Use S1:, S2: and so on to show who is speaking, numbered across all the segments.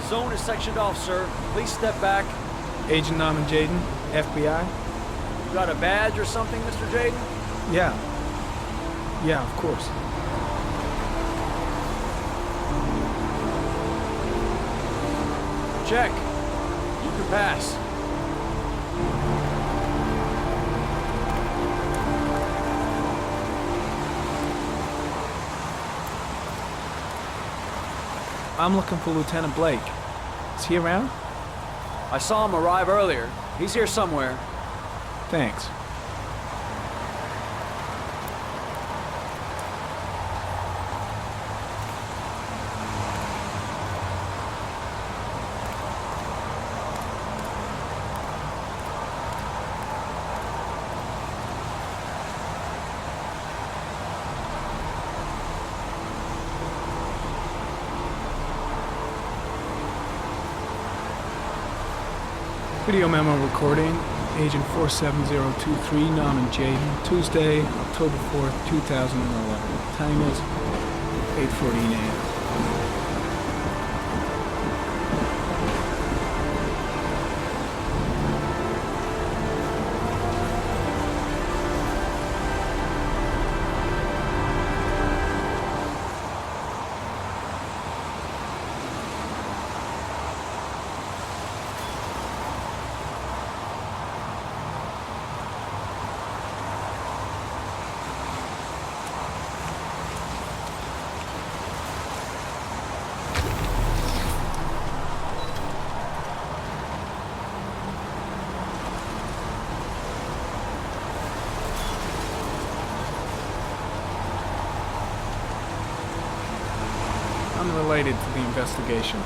S1: zone is sectioned off, sir. Please step back.
S2: Agent Norman Jaden, FBI?
S1: You got a badge or something, Mr. Jaden?
S2: Yeah. Yeah, of course.
S1: Check. You can pass.
S2: I'm looking for Lieutenant Blake. Is he around?
S1: I saw him arrive earlier. He's here somewhere.
S2: Thanks. Video memo recording, Agent 47023, Norman Jaden, Tuesday, October 4th, 2011. Time is 8:14 a.m. Unrelated to the investigation.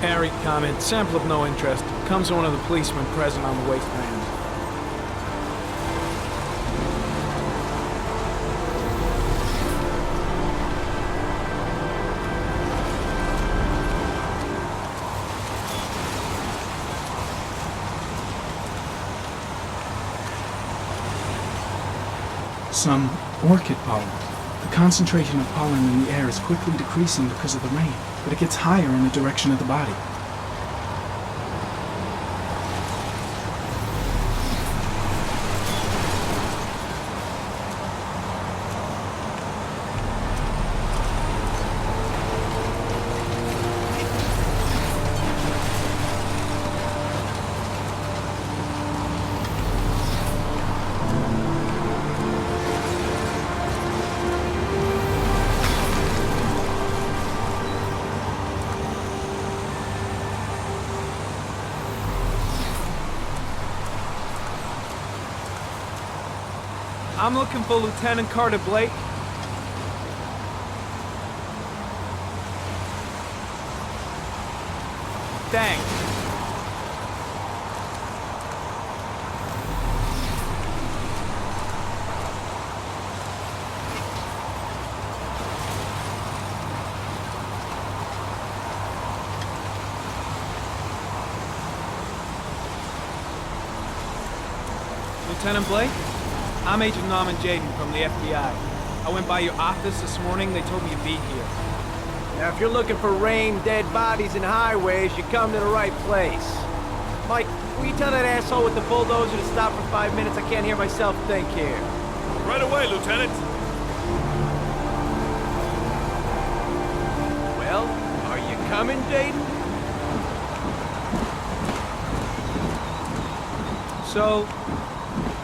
S2: Harry comment, sample of no interest. Comes from one of the policemen present on the wasteland. Some orchid pollen. The concentration of pollen in the air is quickly decreasing because of the rain, but it gets higher in the direction of the body. I'm looking for Lieutenant Carter Blake. Thanks. Lieutenant Blake? I'm Agent Norman Jaden from the FBI. I went by your office this morning. They told me you'd be here.
S1: Now, if you're looking for rain, dead bodies, and highways, you come to the right place. Mike, will you tell that asshole with the bulldozer to stop for 5 minutes? I can't hear myself think here.
S3: Right away, Lieutenant.
S1: Well, are you coming, Jaden?
S2: So,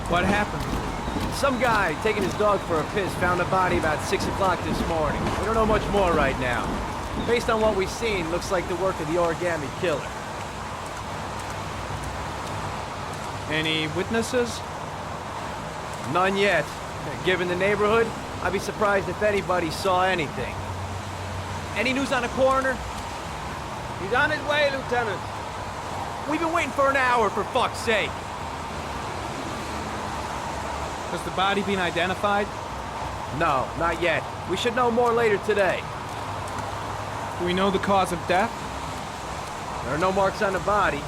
S2: what happened?
S1: Some guy taking his dog for a piss found a body about 6 o'clock this morning. We don't know much more right now. Based on what we've seen, looks like the work of the origami killer.
S2: Any witnesses?
S1: None yet. Given the neighborhood, I'd be surprised if anybody saw anything. Any news on the coroner?
S4: He's on his way, Lieutenant.
S1: We've been waiting for an hour, for fuck's sake.
S4: Has the body been identified?
S1: No, not yet. We should know more later today.
S4: Do we know the cause of death?
S1: There are no marks on the body.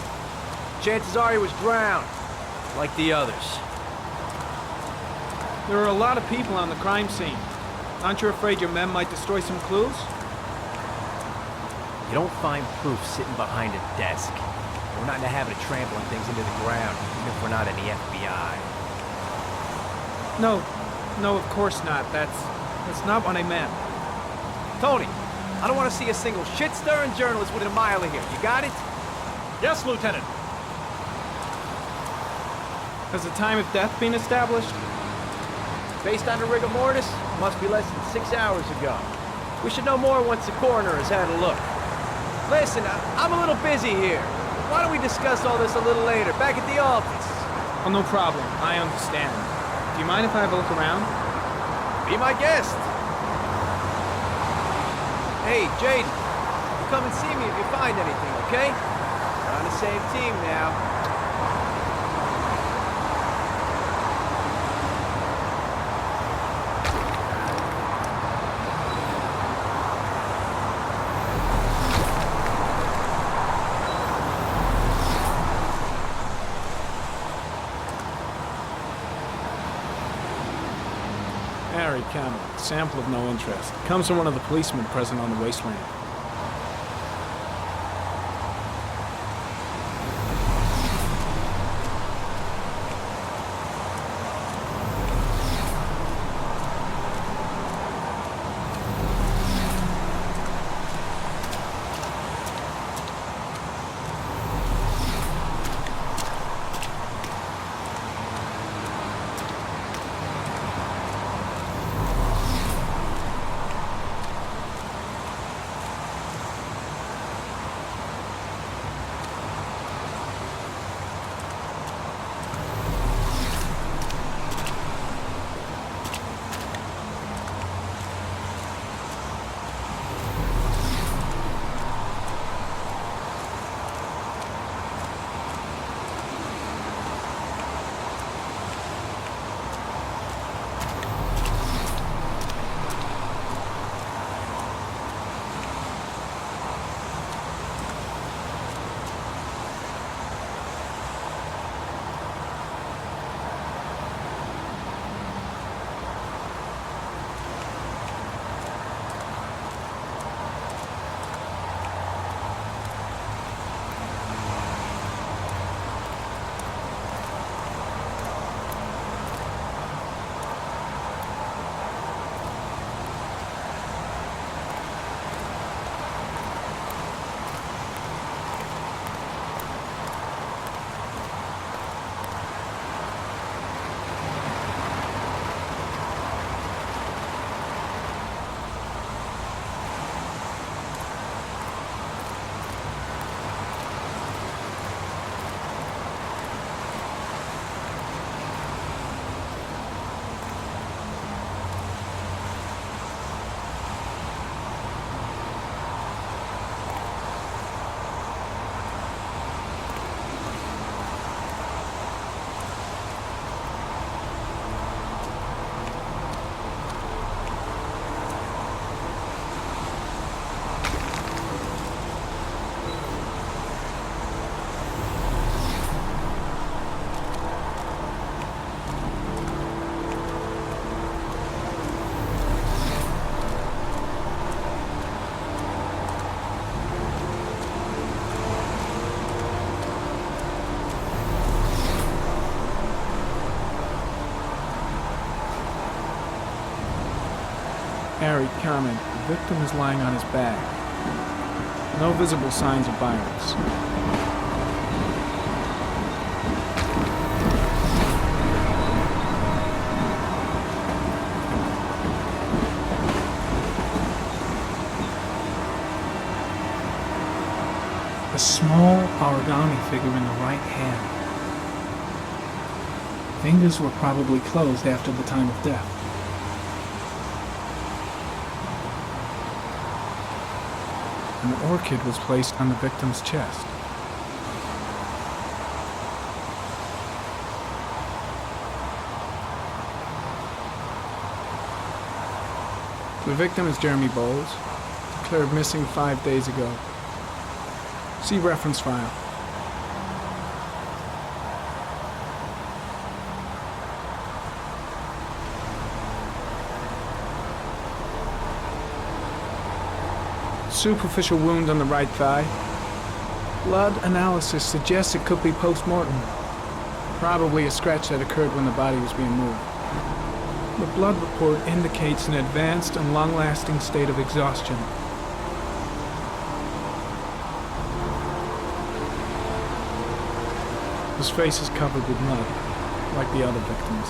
S1: Chances are he was drowned, like the others.
S4: There are a lot of people on the crime scene. Aren't you afraid your men might destroy some clues?
S1: You don't find proof sitting behind a desk. We're not in the habit of trampling things into the ground, even if we're not in the FBI.
S4: No, of course not. That's not what I meant.
S1: Tony, I don't want to see a single shit-stirring journalist within a mile of here. You got it?
S3: Yes, Lieutenant.
S4: Has the time of death been established?
S1: Based on the rigor mortis, must be less than 6 hours ago. We should know more once the coroner has had a look. Listen, I'm a little busy here. Why don't we discuss all this a little later, back at the office?
S4: Oh, no problem. I understand. Do you mind if I have a look around?
S1: Be my guest. Hey, Jaden, you come and see me if you find anything, okay? We're on the same team now.
S4: Harry Cameron, sample of no interest. Comes from one of the policemen present on the wasteland. Harry comment, the victim is lying on his back. No visible signs of violence.
S2: A small origami figure in the right hand. Fingers were probably closed after the time of death.
S4: An orchid was placed on the victim's chest. The victim is Jeremy Bowles, declared missing 5 days ago. See reference file. Superficial wound on the right thigh. Blood analysis suggests it could be post-mortem. Probably a scratch that occurred when the body was being moved. The blood report indicates an advanced and long-lasting state of exhaustion. His face is covered with mud, like the other victims.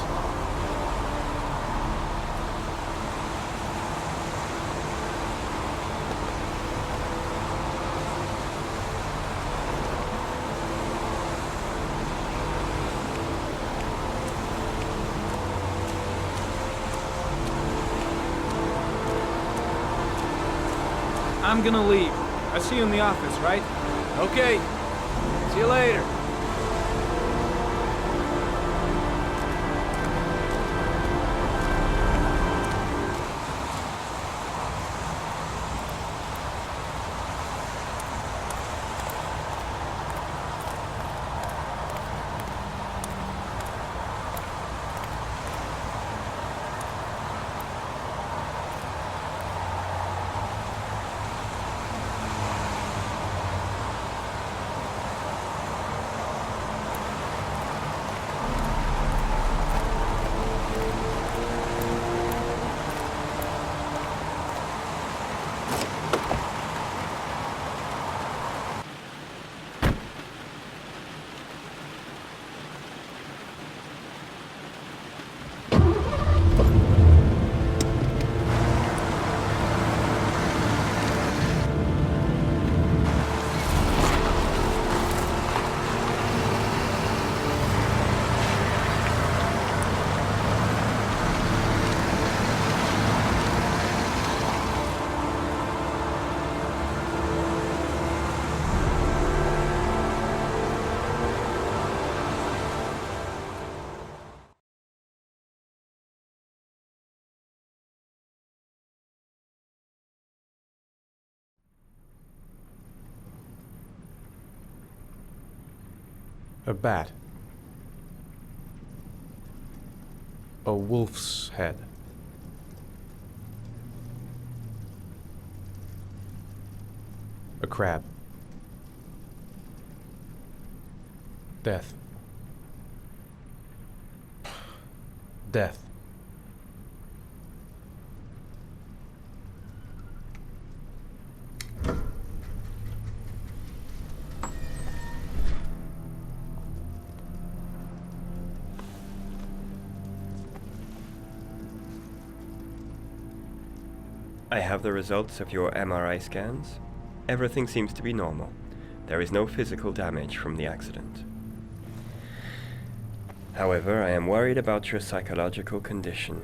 S4: I'm gonna leave. I'll see you in the office, right?
S1: Okay. See you later.
S5: A bat. A wolf's head. A crab. Death. Death.
S6: I have the results of your MRI scans. Everything seems to be normal. There is no physical damage from the accident. However, I am worried about your psychological condition.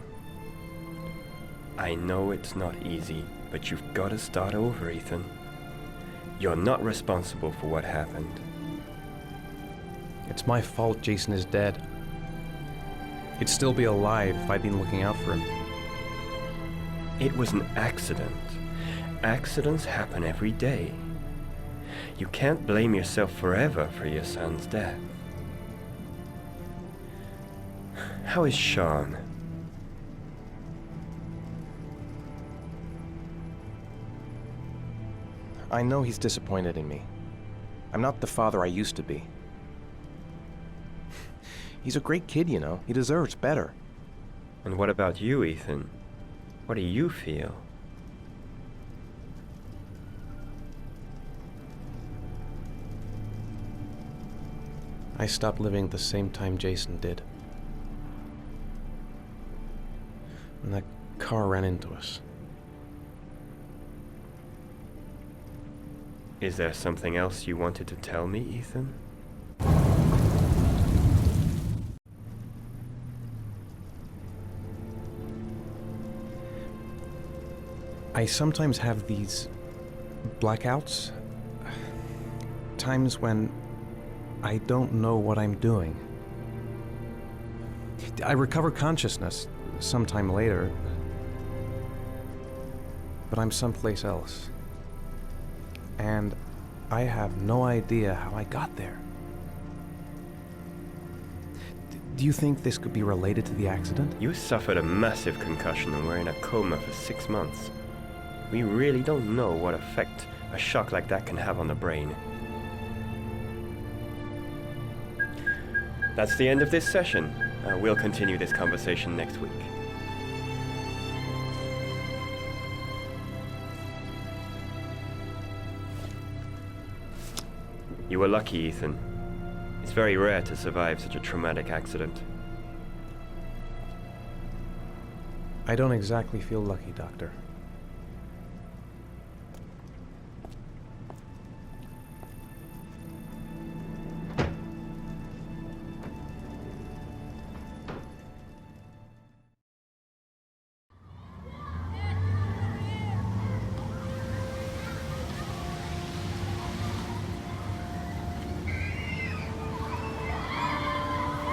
S6: I know it's not easy, but you've got to start over, Ethan. You're not responsible for what happened.
S5: It's my fault Jason is dead. He'd still be alive if I'd been looking out for him.
S6: It was an accident. Accidents happen every day. You can't blame yourself forever for your son's death. How is Sean?
S5: I know he's disappointed in me. I'm not the father I used to be. He's a great kid, you know. He deserves better.
S6: And what about you, Ethan? What do you feel?
S5: I stopped living at the same time Jason did. When that car ran into us.
S6: Is there something else you wanted to tell me, Ethan?
S5: I sometimes have these Blackouts? Times when I don't know what I'm doing. I recover consciousness sometime later, but I'm someplace else. And I have no idea how I got there. Do you think this could be related to the accident?
S6: You suffered a massive concussion and were in a coma for 6 months. We really don't know what effect a shock like that can have on the brain. That's the end of this session. We'll continue this conversation next week. You were lucky, Ethan. It's very rare to survive such a traumatic accident.
S5: I don't exactly feel lucky, Doctor.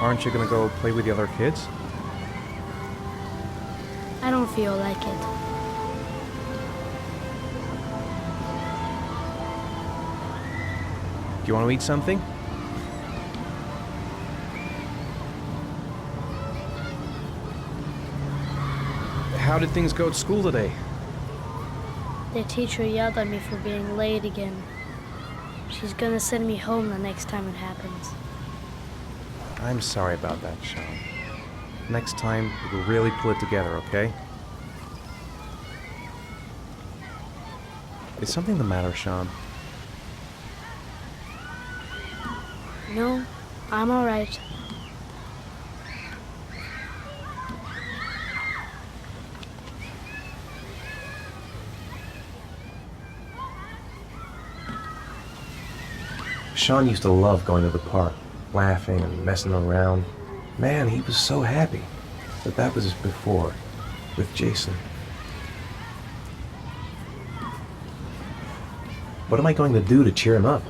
S5: Aren't you gonna go play with the other kids?
S7: I don't feel like it.
S5: Do you want to eat something? How did things go at school today?
S7: The teacher yelled at me for being late again. She's gonna send me home the next time it happens.
S5: I'm sorry about that, Sean. Next time, we'll really pull it together, okay? Is something the matter, Sean?
S7: No, I'm alright.
S8: Sean used to love going to the park, laughing and messing around. Man, he was so happy. But that was before, with Jason. What am I going to do to cheer him up?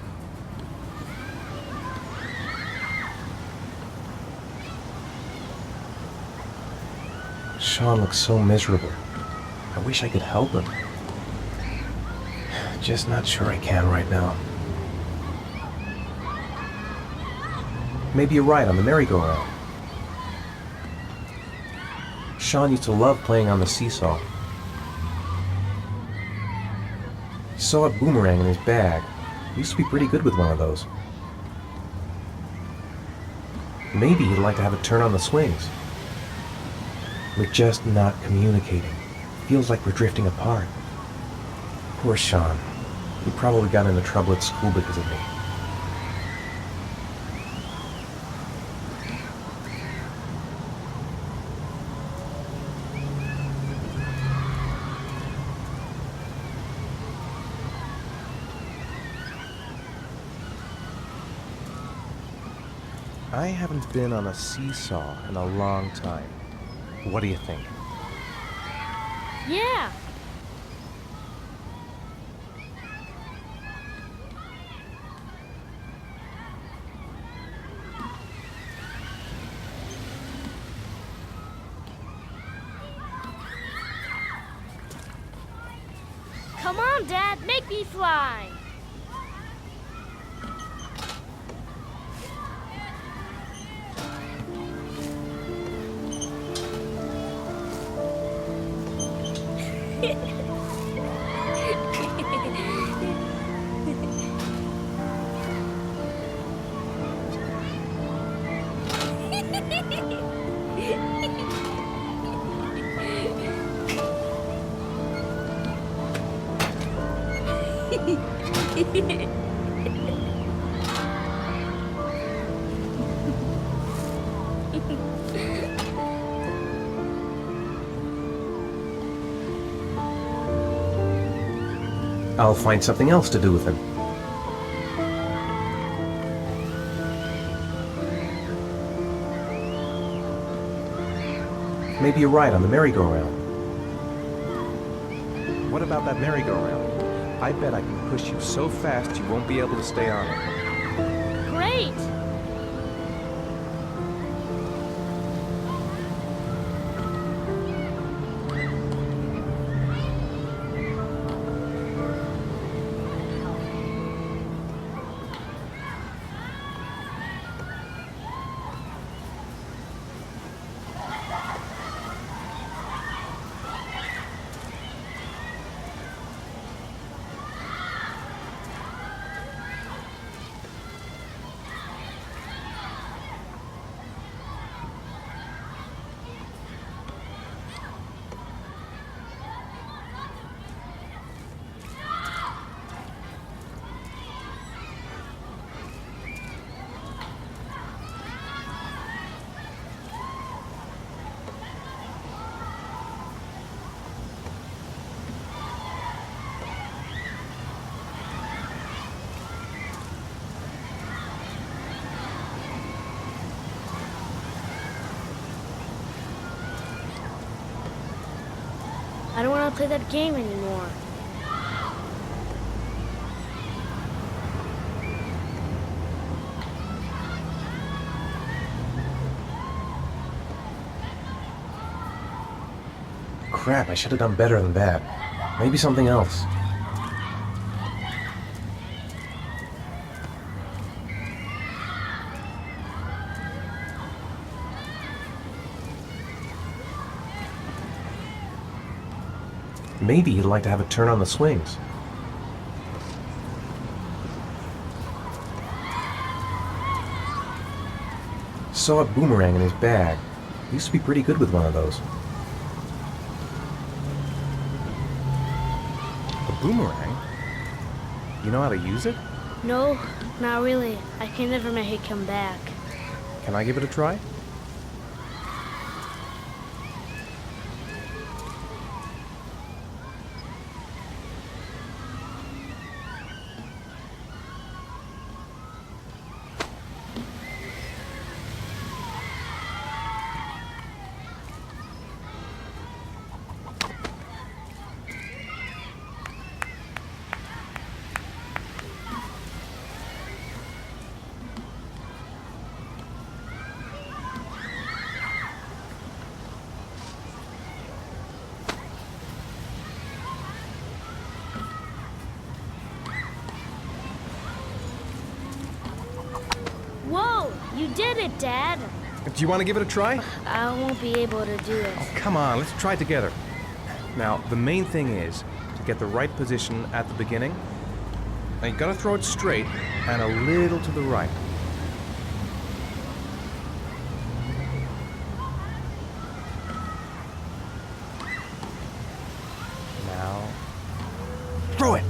S8: Sean looks so miserable. I wish I could help him. Just not sure I can right now. Maybe you're right on the merry-go-round. Sean used to love playing on the seesaw. He saw a boomerang in his bag. He used to be pretty good with one of those. Maybe he'd like to have a turn on the swings. We're just not communicating. Feels like we're drifting apart. Poor Sean. He probably got into trouble at school because of me.
S5: I haven't been on a seesaw in a long time. What do you think?
S7: Yeah! Come on, Dad, make me fly!
S8: I'll find something else to do with him. Maybe you're right on the merry-go-round.
S5: What about that merry-go-round? I bet I can push you so fast you won't be able to stay on it.
S7: Great! I don't want to play that game anymore.
S8: Crap, I should have done better than that. Maybe something else. Maybe he'd like to have a turn on the swings. Saw a boomerang in his bag. He used to be pretty good with one of those.
S5: A boomerang? You know how to use it?
S7: No, not really. I can never make it come back.
S5: Can I give it a try?
S7: Whoa! You did it, Dad!
S5: Do you want to give it a try?
S7: I won't be able to do it.
S5: Oh, come on, let's try together. Now, the main thing is to get the right position at the beginning. Now, you gotta throw it straight and a little to the right. Now, throw it!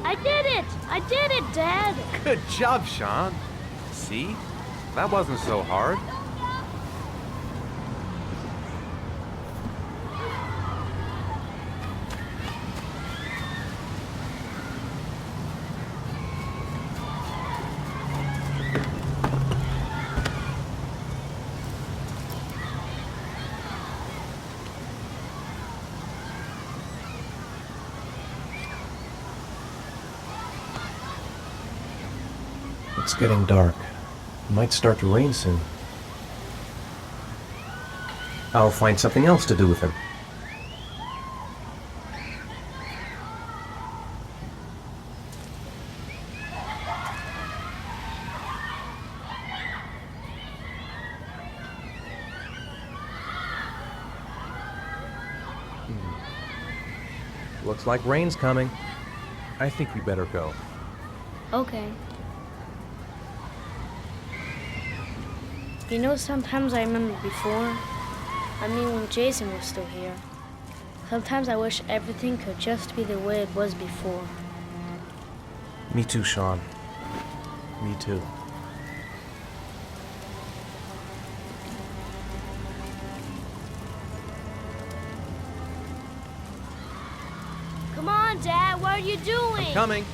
S7: I did it! I did it, Dad!
S5: Good job, Sean. See? That wasn't so hard.
S8: It's getting dark. It might start to rain soon. I'll find something else to do with him.
S5: Looks like rain's coming. I think we better go.
S7: Okay. You know, sometimes I remember before. I mean, when Jason was still here. Sometimes I wish everything could just be the way it was before.
S5: Me too, Sean. Me too.
S7: Come on, Dad, what are you doing?
S5: Coming.